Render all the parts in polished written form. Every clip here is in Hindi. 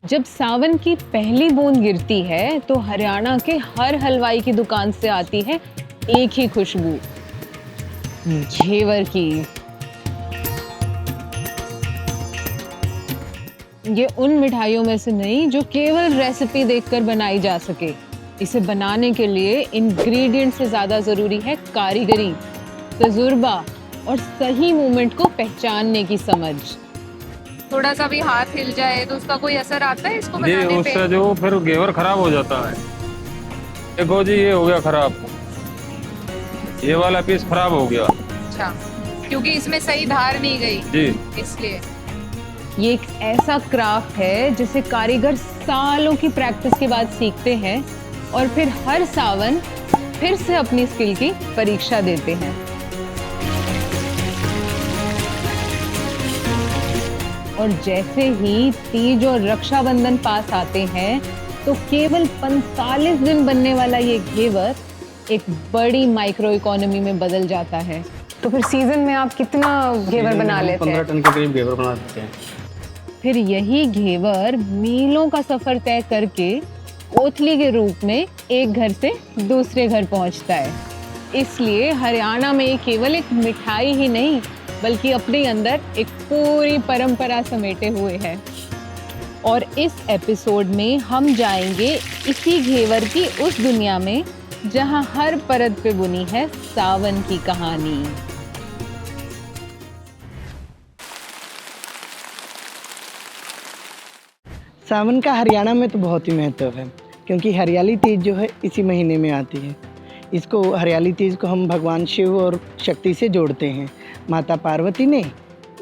जब सावन की पहली बूंद गिरती है तो हरियाणा के हर हलवाई की दुकान से आती है एक ही खुशबू, घेवर की। ये उन मिठाइयों में से नहीं जो केवल रेसिपी देखकर बनाई जा सके। इसे बनाने के लिए इंग्रेडिएंट से ज्यादा जरूरी है कारीगरी, तजुर्बा और सही मोमेंट को पहचानने की समझ। थोड़ा सा भी हाथ हिल जाए तो उसका कोई असर आता है इसको जी, बनाने पे? उससे जो फिर घेवर खराब हो जाता है। देखो जी, ये हो गया खराब, ये वाला पीस खराब हो गया। अच्छा, क्योंकि इसमें सही धार नहीं गई जी, इसलिए। ये एक ऐसा क्राफ्ट है जिसे कारीगर सालों की प्रैक्टिस के बाद सीखते हैं और फिर हर सावन फिर से अपनी स्किल की परीक्षा देते हैं। और जैसे ही तीज और रक्षाबंधन पास आते हैं तो केवल 45 दिन बनने वाला ये घेवर एक बड़ी माइक्रो इकोनॉमी में बदल जाता है। तो फिर सीजन में आप कितना घेवर बना लेते हैं? 15 टन के करीब घेवर बना देते हैं। फिर यही घेवर मीलों का सफर तय करके कोथली के रूप में एक घर से दूसरे घर पहुंचता है। इसलिए हरियाणा में ये केवल एक मिठाई ही नहीं बल्कि अपने अंदर एक पूरी परंपरा समेटे हुए है। और इस एपिसोड में हम जाएंगे इसी घेवर की उस दुनिया में जहां हर परत पे बुनी है सावन की कहानी। सावन का हरियाणा में तो बहुत ही महत्व है, क्योंकि हरियाली तीज जो है इसी महीने में आती है। इसको हरियाली तीज को हम भगवान शिव और शक्ति से जोड़ते हैं। माता पार्वती ने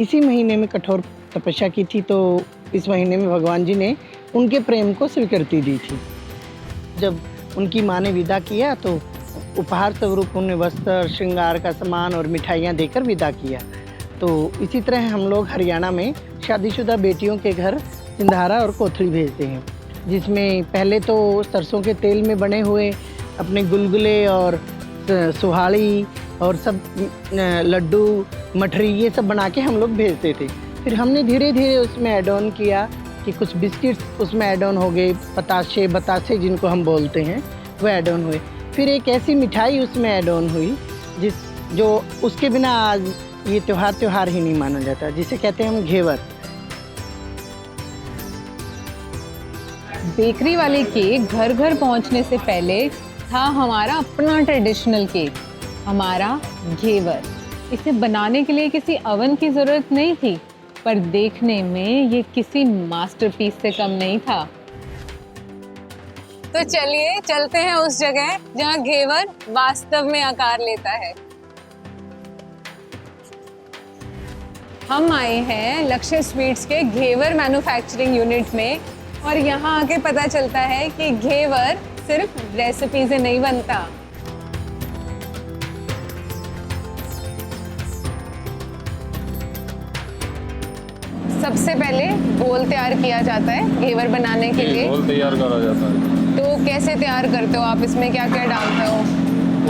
इसी महीने में कठोर तपस्या की थी, तो इस महीने में भगवान जी ने उनके प्रेम को स्वीकृति दी थी। जब उनकी माँ ने विदा किया तो उपहार स्वरूप उन्हें वस्त्र, श्रृंगार का सामान और मिठाइयाँ देकर विदा किया। तो इसी तरह हम लोग हरियाणा में शादीशुदा बेटियों के घर सिंधारा और कोथली भेजते हैं, जिसमें पहले तो सरसों के तेल में बने हुए अपने गुलगुले और सुहाड़ी और सब लड्डू, मठरी ये सब बना के हम लोग भेजते थे। फिर हमने धीरे धीरे उसमें ऐड ऑन किया कि कुछ बिस्किट्स उसमें ऐड ऑन हो गए, बतासे जिनको हम बोलते हैं वो ऐड ऑन हुए। फिर एक ऐसी मिठाई उसमें ऐड ऑन हुई जो उसके बिना आज ये त्योहार ही नहीं माना जाता, जिसे कहते हैं हम घेवर। बेकरी वाले केक घर घर पहुंचने से पहले था हमारा अपना ट्रेडिशनल केक, हमारा घेवर। इसे बनाने के लिए किसी अवन की जरूरत नहीं थी, पर देखने में ये किसी मास्टरपीस से कम नहीं था। तो चलिए चलते हैं उस जगह जहां घेवर वास्तव में आकार लेता है। हम आए हैं लक्ष्य स्वीट्स के घेवर मैन्युफैक्चरिंग यूनिट में और यहाँ आके पता चलता है कि घेवर सिर्फ रेसिपी से नहीं बनता। सबसे पहले घोल तैयार किया जाता है घेवर बनाने के लिए। घोल तैयार करा जाता है। तो कैसे तैयार करते हो आप? इसमें क्या क्या डालते हो?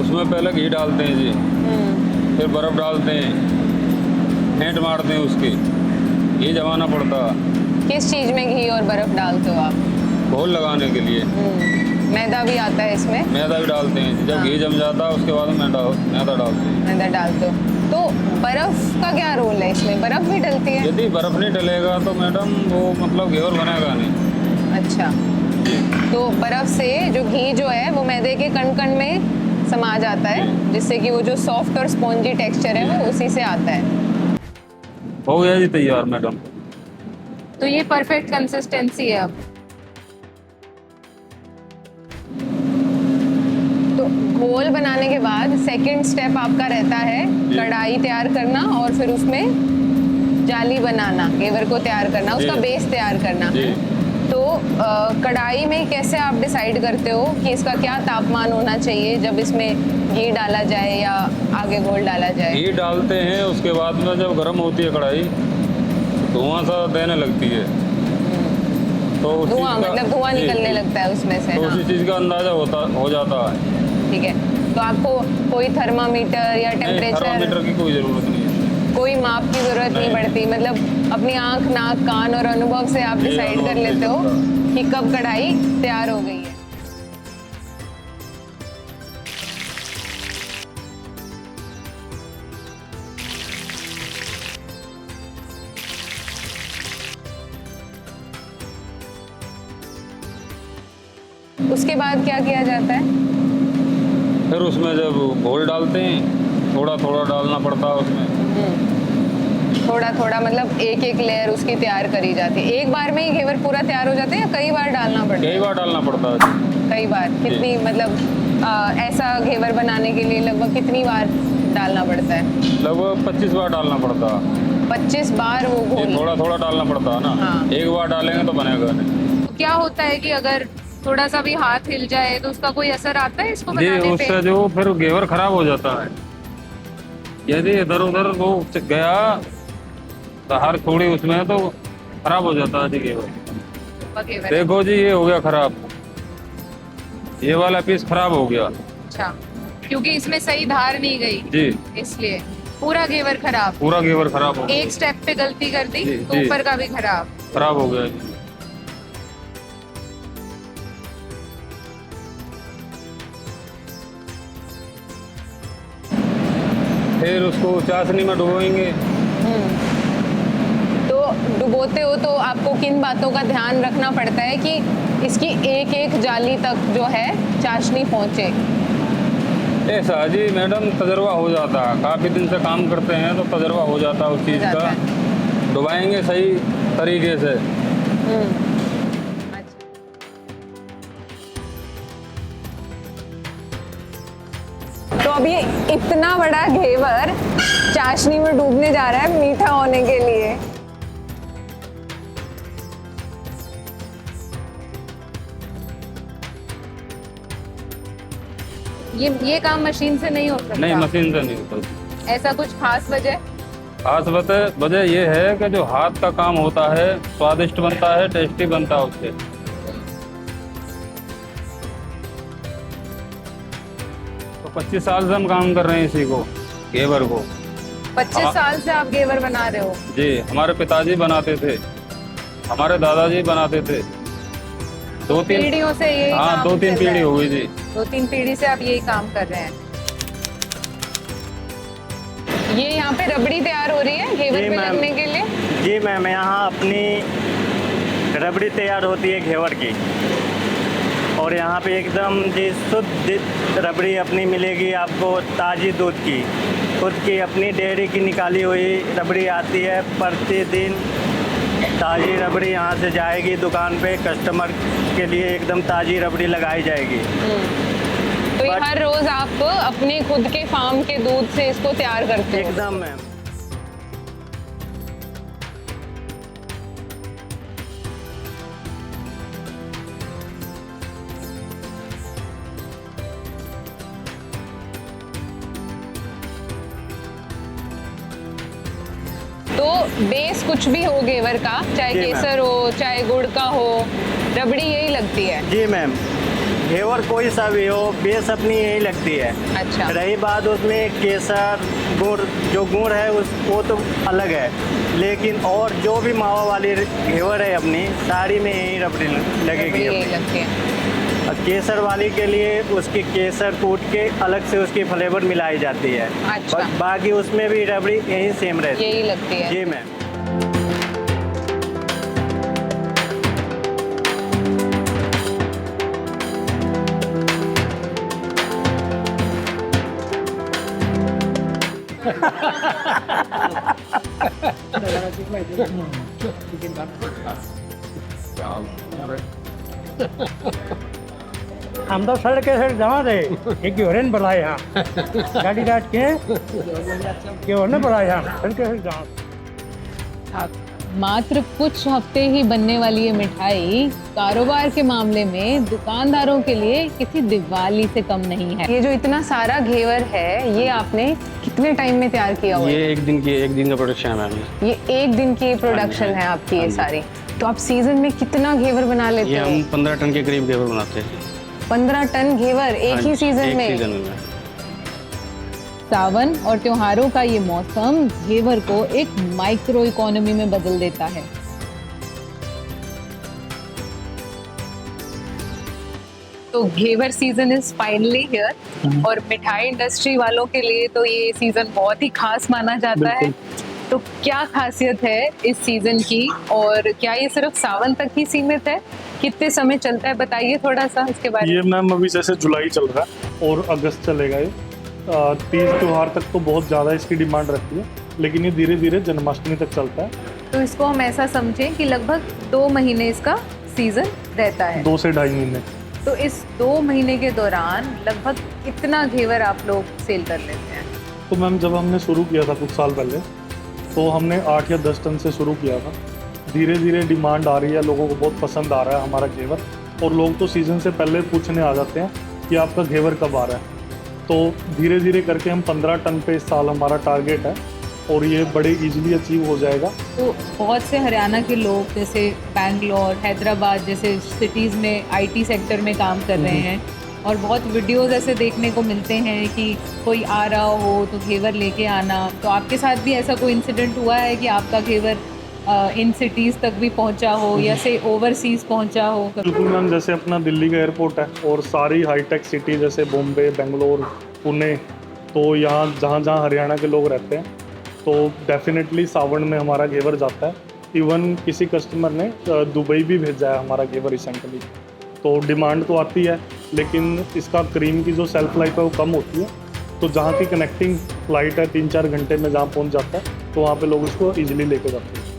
उसमें पहले घी डालते हैं जी, फिर बर्फ डालते हैं, फेंट मारते हैं उसकी, घी जमाना पड़ता है। किस चीज में घी और बर्फ डालते हो आप? घोल लगाने के लिए। मैदा भी आता है इसमें? मैदा भी डालते हैं। जब घी जम जाता है उसके बाद मैदा डालते हैं। मैदा डालते हो। तो बर्फ का क्या रोल है इसमें? बर्फ भी डलती है? यदि बर्फ नहीं डलेगा तो मैडम वो मतलब घेवर बनेगा नहीं। अच्छा, तो बर्फ से जो घी जो है वो मैदे के कण कण में समा जाता है, जिससे कि वो जो सॉफ्ट और स्पॉन्जी टेक्सचर है वो उसी से आता है। हो गया जी तैयार मैडम। तो ये परफेक्ट कंसिस्टेंसी है। अब तो घोल बनाने के बाद सेकंड स्टेप आपका रहता है कढ़ाई तैयार करना और फिर उसमें जाली बनाना, घेवर को तैयार करना, उसका बेस तैयार करना। तो कढ़ाई में कैसे आप डिसाइड करते हो कि इसका क्या तापमान होना चाहिए जब इसमें घी डाला जाए या आगे घोल डाला जाए? घी डालते हैं, उसके बाद में जब गर्म होती है कढ़ाई धुआं सा देने लगती है, तो धुआं मतलब धुआं निकलने लगता है उसमें से। तो उसी चीज़ का अंदाजा हो जाता है। ठीक है, तो आपको कोई थर्मामीटर या टेम्परेचर? थर्मामीटर की कोई ज़रूरत नहीं है। कोई माप की जरूरत नहीं पड़ती, मतलब अपनी आंख, नाक, कान और अनुभव से आप डिसाइड कर लेते हो कि कब कढ़ाई तैयार हो गई है। उसके बाद क्या किया जाता है? फिर उसमें जब घोल डालते हैं, थोड़ा थोड़ा डालना पड़ता है उसमें। थोड़ा थोड़ा मतलब एक एक लेयर उसकी तैयार करी जाती है। एक बार में ही घेवर पूरा तैयार हो जाता है या कई बार डालना पड़ता है? कई बार डालना पड़ता है। कई बार कितनी, मतलब ऐसा घेवर बनाने के लिए लगभग कितनी बार डालना पड़ता है? लगभग 25 बार डालना पड़ता है। 25 बार वो घोल? थोड़ा थोड़ा डालना पड़ता है ना। हाँ। एक बार डालेंगे तो बनेगा नहीं। तो क्या होता है कि अगर थोड़ा सा भी हाथ हिल जाए तो उसका कोई असर आता है इसको जी, बनाने उससे पे? जो फिर घेवर खराब हो जाता है। यदि इधर उधर वो गया तो हर थोड़ी उसमें तो खराब हो जाता है जी घेवर। घेवर। देखो जी, ये हो गया खराब, ये वाला पीस खराब हो गया। अच्छा, क्योंकि इसमें सही धार नहीं गई जी, इसलिए पूरा घेवर खराब। पूरा घेवर खराब हो गया। एक स्टेप पे गलती कर दी जी, तो जी। ऊपर का भी खराब। खराब हो गया जी। फिर उसको चाशनी में डुबोएंगे। तो डुबोते हो तो आपको किन बातों का ध्यान रखना पड़ता है कि इसकी एक एक जाली तक जो है चाशनी पहुंचे? ऐसा जी मैडम, तजर्बा हो जाता है, काफ़ी दिन से काम करते हैं तो तजर्बा हो जाता है उस चीज़ जाता का। डुबाएंगे सही तरीके से। तो अब ये इतना बड़ा घेवर चाशनी में डूबने जा रहा है मीठा होने के लिए। ये काम मशीन से नहीं हो सकता? नहीं, मशीन से नहीं होता। ऐसा कुछ खास वजह? खास वजह ये है कि जो हाथ का काम होता है स्वादिष्ट बनता है, टेस्टी बनता है उससे। तो 25 साल से हम काम कर रहे हैं इसी को, घेवर को। 25 साल से आप घेवर बना रहे हो? जी, हमारे पिताजी बनाते थे, हमारे दादाजी बनाते थे। 2-3 पीढ़ियों से यही हाँ, काम 2-3 चल रहा पीढ़ी है। हो गई जी। 2-3 पीढ़ी से आप यही काम कर रहे हैं। ये यहाँ पे रबड़ी तैयार हो रही है घेवर जी, पे मैम। लगने के लिए? जी मैम, यहाँ अपनी रबड़ी तैयार होती है घेवर की, और यहाँ पे एकदम जी शुद्ध रबड़ी अपनी मिलेगी आपको, ताज़ी दूध की, खुद की अपनी डेयरी की निकाली हुई रबड़ी आती है। प्रतिदिन ताज़ी रबड़ी यहाँ से जाएगी दुकान पे, कस्टमर के लिए एकदम ताज़ी रबड़ी लगाई जाएगी। तो ये हर रोज आप अपने खुद के फार्म के दूध से इसको तैयार करते हो? एकदम मैम। तो बेस कुछ भी हो घेवर का, चाहे जी, मैम। केसर हो चाहे गुड़ का हो, रबड़ी यही लगती है? जी मैम, घेवर कोई सा भी हो, बेस अपनी यही लगती है। अच्छा। रही बात उसमें केसर गुड़, जो गुड़ है वो तो अलग है, लेकिन और जो भी मावा वाली घेवर है अपनी, सारी में यही रबड़ी लगेगी रबड़ी यही अपनी। लगती है। और केसर वाली के लिए उसकी केसर कूट के अलग से उसकी फ्लेवर मिलाई जाती है। अच्छा। बाकी उसमें भी रबड़ी यही सेम रहती है। यही लगती है। जी मैम। हम तो सड़क के सड़क जमा दे एक घेवरन बुलाए यहाँ गाड़ी डाट के घेवरन बुलाए यहाँ सड़क के सड़क जमा। मात्र कुछ हफ्ते ही बनने वाली ये मिठाई कारोबार के मामले में दुकानदारों के लिए किसी दिवाली से कम नहीं है। ये जो इतना सारा घेवर है, ये आपने कितने टाइम में तैयार किया हुआ है? ये एक दिन का प्रोडक्शन है मैम। ये एक दिन की प्रोडक्शन है आपकी ये सारी। तो आप सीजन में कितना घेवर बना लेते ये हो? हम 15 टन के करीब घेवर बनाते हैं। 15 टन घेवर एक ही सीजन में? सीजन में। सावन और त्योहारों का ये मौसम घेवर को एक माइक्रो इकोनॉमी में बदल देता है। तो घेवर सीजन इज फाइनली हियर और मिठाई इंडस्ट्री वालों के लिए तो ये सीजन बहुत ही खास माना जाता है। तो क्या खासियत है इस सीजन की और क्या ये सिर्फ सावन तक ही सीमित है, कितने समय चलता है, बताइए थोड़ा सा इसके बारे में। ये मैम अभी जैसे जुलाई चल रहा है और अगस्त चलेगा ये, तीज त्योहार तक तो बहुत ज़्यादा इसकी डिमांड रहती है, लेकिन ये धीरे धीरे जन्माष्टमी तक चलता है। तो इसको हम ऐसा समझें कि लगभग 2 महीने इसका सीजन रहता है। 2 से 2.5 महीने। तो इस 2 महीने के दौरान लगभग कितना घेवर आप लोग सेल कर लेते हैं? तो मैम जब हमने शुरू किया था कुछ साल पहले तो हमने 8 या 10 टन से शुरू किया था। धीरे धीरे डिमांड आ रही है, लोगों को बहुत पसंद आ रहा है हमारा घेवर, और लोग तो सीज़न से पहले पूछने आ जाते हैं कि आपका घेवर कब आ रहा है। तो धीरे धीरे करके हम 15 टन पे इस साल हमारा टारगेट है और ये बड़े इजीली अचीव हो जाएगा। तो बहुत से हरियाणा के लोग जैसे बैंगलोर, हैदराबाद जैसे सिटीज़ में आईटी सेक्टर में काम कर रहे हैं और बहुत वीडियोस ऐसे देखने को मिलते हैं कि कोई आ रहा हो तो घेवर लेके आना। तो आपके साथ भी ऐसा कोई इंसिडेंट हुआ है कि आपका घेवर इन सिटीज़ तक भी पहुंचा हो या से ओवरसीज़ पहुंचा हो? बिल्कुल मैम, जैसे अपना दिल्ली का एयरपोर्ट है और सारी हाईटेक सिटी जैसे बॉम्बे, बेंगलोर, पुणे, तो यहाँ जहाँ जहाँ हरियाणा के लोग रहते हैं तो डेफिनेटली सावन में हमारा घेवर जाता है। इवन किसी कस्टमर ने दुबई भी भेजा है हमारा घेवर रिसेंटली। तो डिमांड तो आती है, लेकिन इसका क्रीम की जो सेल्फ लाइफ है वो कम होती है। तो जहाँ की कनेक्टिंग फ्लाइट है 3-4 घंटे में जहाँ पहुँच जाता है तो वहाँ पे लोग इसको ईजिली लेके जाते हैं।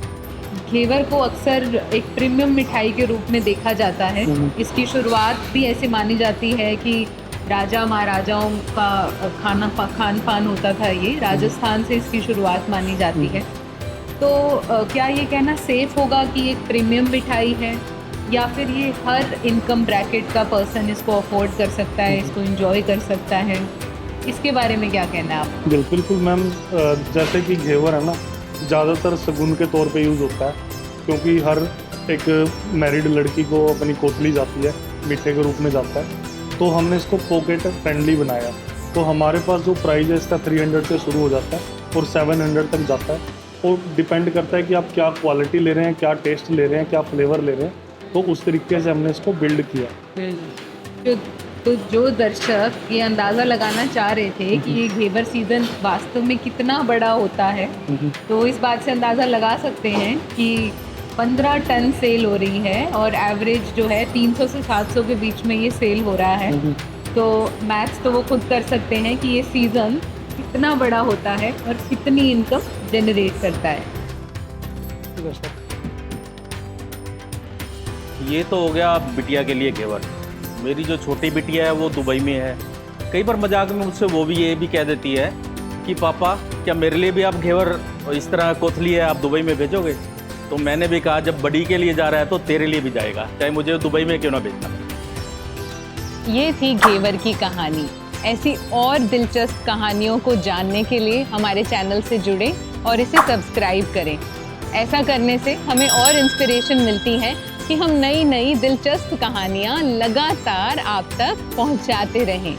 घेवर को अक्सर एक प्रीमियम मिठाई के रूप में देखा जाता है। इसकी शुरुआत भी ऐसे मानी जाती है कि राजा महाराजाओं का खान पान होता था, ये राजस्थान से इसकी शुरुआत मानी जाती है। तो क्या ये कहना सेफ होगा कि एक प्रीमियम मिठाई है या फिर ये हर इनकम ब्रैकेट का पर्सन इसको अफोर्ड कर सकता है, इसको एंजॉय कर सकता है? इसके बारे में क्या कहना है आप? बिल्कुल मैम, जैसे कि घेवर है ना, ज़्यादातर शगुन के तौर पे यूज़ होता है, क्योंकि हर एक मैरिड लड़की को अपनी कोतली जाती है, मीठे के रूप में जाता है। तो हमने इसको पॉकेट फ्रेंडली बनाया। तो हमारे पास जो प्राइस है इसका 300 से शुरू हो जाता है और 700 तक जाता है, और डिपेंड करता है कि आप क्या क्वालिटी ले रहे हैं, क्या टेस्ट ले रहे हैं, क्या फ्लेवर ले रहे हैं। तो उस तरीके से हमने इसको बिल्ड किया। तो जो दर्शक ये अंदाज़ा लगाना चाह रहे थे कि ये घेवर सीज़न वास्तव में कितना बड़ा होता है, तो इस बात से अंदाज़ा लगा सकते हैं कि 15 टन सेल हो रही है और एवरेज जो है 300 से 700 के बीच में ये सेल हो रहा है। तो मैथ्स तो वो खुद कर सकते हैं कि ये सीज़न कितना बड़ा होता है और कितनी इनकम जनरेट करता है। ये तो हो गया बिटिया के लिए घेवर। मेरी जो छोटी बिटिया है वो दुबई में है। कई बार मजाक में मुझसे वो भी ये भी कह देती है कि पापा क्या मेरे लिए भी आप घेवर इस तरह कोथली है आप दुबई में भेजोगे? तो मैंने भी कहा जब बड़ी के लिए जा रहा है तो तेरे लिए भी जाएगा, चाहे मुझे दुबई में क्यों ना भेजना। ये थी घेवर की कहानी। ऐसी और दिलचस्प कहानियों को जानने के लिए हमारे चैनल से जुड़ें और इसे सब्सक्राइब करें। ऐसा करने से हमें और इंस्पिरेशन मिलती है कि हम नई नई दिलचस्प कहानियाँ लगातार आप तक पहुँचाते रहें।